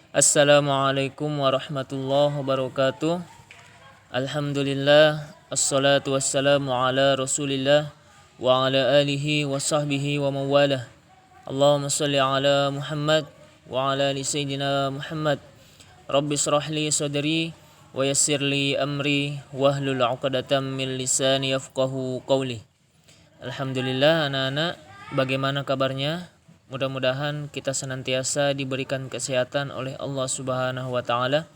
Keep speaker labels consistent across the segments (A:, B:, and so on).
A: Assalamualaikum warahmatullahi wabarakatuh. Alhamdulillah, assalatu wassalamu ala rasulillah wa ala alihi wa sahbihi wa mawalah. Allahumma salli ala Muhammad wa ala ali sayyidina Muhammad. Rabbi shrah li sadri wa yassir li amri wahlul 'uqdatam min lisani yafqahu qawli. Alhamdulillah anak-anak, bagaimana kabarnya? Mudah-mudahan kita senantiasa diberikan kesehatan oleh Allah Subhanahu wa taala.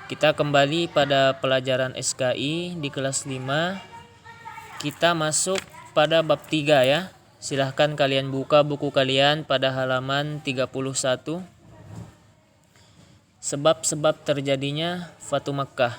A: Kita kembali pada pelajaran SKI di kelas 5. Kita masuk pada bab 3 ya. Silahkan kalian buka buku kalian pada halaman 31. Sebab-sebab terjadinya Fatu Makkah.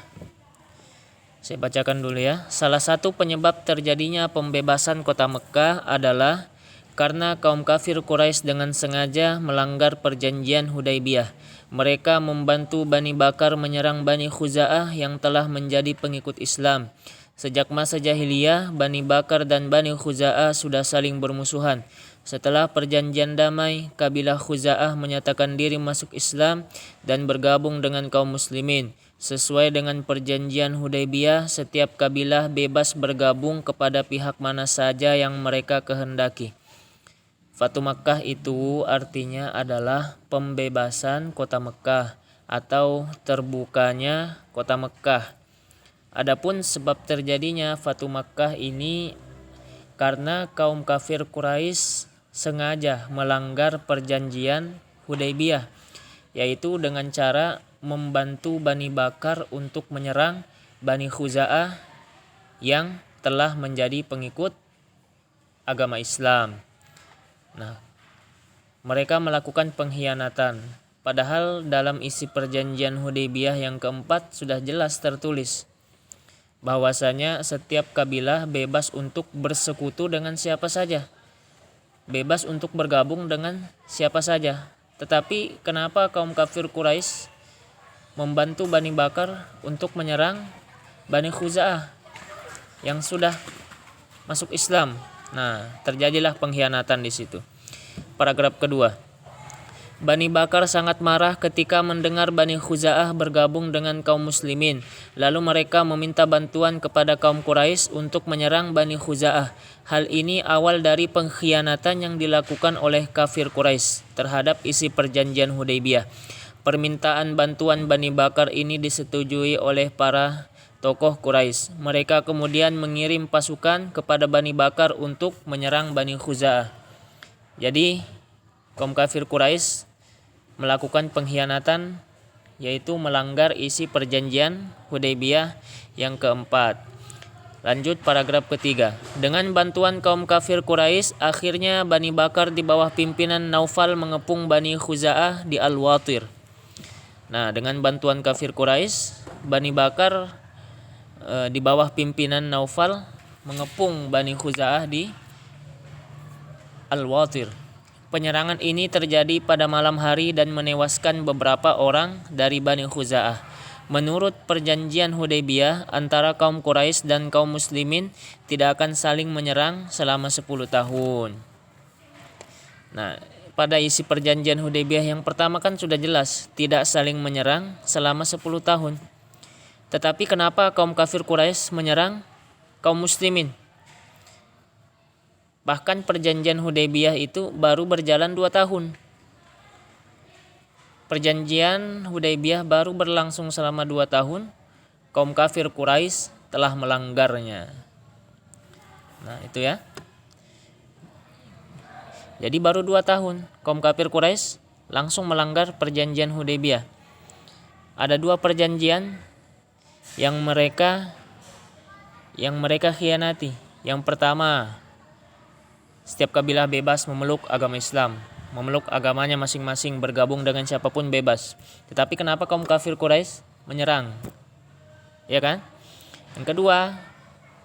A: Saya bacakan dulu ya. Salah satu penyebab terjadinya pembebasan kota Mekkah adalah karena kaum kafir Quraisy dengan sengaja melanggar perjanjian Hudaybiyah. Mereka membantu Bani Bakar menyerang Bani Khuza'ah yang telah menjadi pengikut Islam. Sejak masa jahiliyah, Bani Bakar dan Bani Khuza'ah sudah saling bermusuhan. Setelah perjanjian damai, kabilah Khuza'ah menyatakan diri masuk Islam dan bergabung dengan kaum muslimin. Sesuai dengan perjanjian Hudaybiyah, setiap kabilah bebas bergabung kepada pihak mana saja yang mereka kehendaki. Fatu Makkah itu artinya adalah pembebasan kota Mekkah atau terbukanya kota Mekkah. Adapun sebab terjadinya Fatu Makkah ini karena kaum kafir Quraisy sengaja melanggar perjanjian Hudaybiyah, yaitu dengan cara membantu Bani Bakar untuk menyerang Bani Khuza'ah yang telah menjadi pengikut agama Islam. Nah, mereka melakukan pengkhianatan. Padahal dalam isi perjanjian Hudaybiyah yang keempat sudah jelas tertulis bahwasanya setiap kabilah bebas untuk bersekutu dengan siapa saja, bebas untuk bergabung dengan siapa saja. Tetapi kenapa kaum kafir Quraisy membantu Bani Bakar untuk menyerang Bani Khuza'ah yang sudah masuk Islam? Nah, terjadilah pengkhianatan di situ. Paragraf kedua. Bani Bakar sangat marah ketika mendengar Bani Khuza'ah bergabung dengan kaum muslimin. Lalu mereka meminta bantuan kepada kaum Quraisy untuk menyerang Bani Khuza'ah. Hal ini awal dari pengkhianatan yang dilakukan oleh kafir Quraisy terhadap isi perjanjian Hudaybiyah. Permintaan bantuan Bani Bakar ini disetujui oleh para tokoh Quraisy. Mereka kemudian mengirim pasukan kepada Bani Bakar untuk menyerang Bani Khuza'ah. Jadi kaum kafir Quraisy melakukan pengkhianatan, yaitu melanggar isi perjanjian Hudaybiyah yang keempat. Lanjut paragraf ketiga. Dengan bantuan kaum kafir Quraisy, akhirnya Bani Bakar di bawah pimpinan Naufal mengepung Bani Khuza'ah di Al-Watir. Nah, dengan bantuan kafir Quraisy, Bani Bakar di bawah pimpinan Naufal mengepung Bani Khuza'ah di Al-Watir. Penyerangan ini terjadi pada malam hari dan menewaskan beberapa orang dari Bani Khuza'ah. Menurut perjanjian Hudaybiyah, antara kaum Quraisy dan kaum muslimin tidak akan saling menyerang selama 10 tahun. Nah, pada isi perjanjian Hudaybiyah yang pertama kan sudah jelas tidak saling menyerang selama 10 tahun. Tetapi kenapa kaum kafir Quraisy menyerang kaum muslimin? Bahkan perjanjian Hudaybiyah itu baru berjalan 2 tahun. Perjanjian Hudaybiyah baru berlangsung selama 2 tahun. Kaum kafir Quraisy telah melanggarnya. Nah, itu ya. Jadi baru 2 tahun kaum kafir Quraisy langsung melanggar perjanjian Hudaybiyah. Ada 2 perjanjian yang mereka khianati. Yang pertama, setiap kabilah bebas memeluk agama Islam, memeluk agamanya masing-masing, bergabung dengan siapapun bebas. Tetapi kenapa kaum kafir Quraisy menyerang? Ya kan? Yang kedua,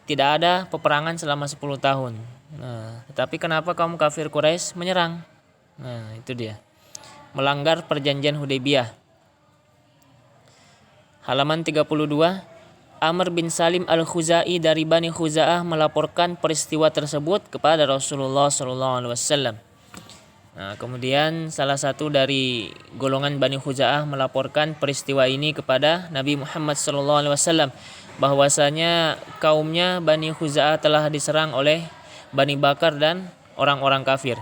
A: tidak ada peperangan selama 10 tahun. Nah, tetapi kenapa kaum kafir Quraisy menyerang? Nah, itu dia. Melanggar perjanjian Hudaybiyah. Halaman 32. Amr bin Salim al-Khuzai dari Bani Khuza'ah melaporkan peristiwa tersebut kepada Rasulullah SAW. Nah, kemudian salah satu dari golongan Bani Khuza'ah melaporkan peristiwa ini kepada Nabi Muhammad SAW bahwasanya kaumnya Bani Khuza'ah telah diserang oleh Bani Bakar dan orang-orang kafir.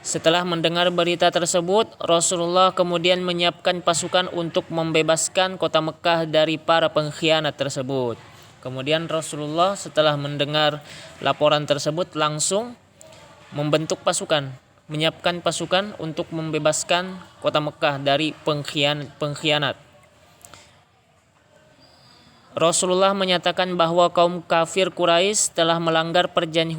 A: Setelah mendengar berita tersebut, Rasulullah kemudian menyiapkan pasukan untuk membebaskan kota Mekah dari para pengkhianat tersebut. Kemudian Rasulullah setelah mendengar laporan tersebut langsung membentuk pasukan, menyiapkan pasukan untuk membebaskan kota Mekah dari pengkhianat. Rasulullah menyatakan bahwa kaum kafir Quraisy telah melanggar perjanjian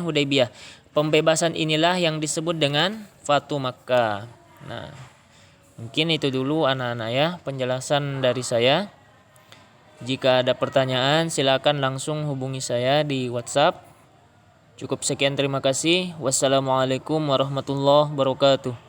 A: Hudaybiyah. Pembebasan inilah yang disebut dengan Fatu Makkah. Nah, mungkin itu dulu anak-anak ya penjelasan dari saya. Jika ada pertanyaan silakan langsung hubungi saya di WhatsApp. Cukup sekian, terima kasih. Wassalamualaikum warahmatullahi wabarakatuh.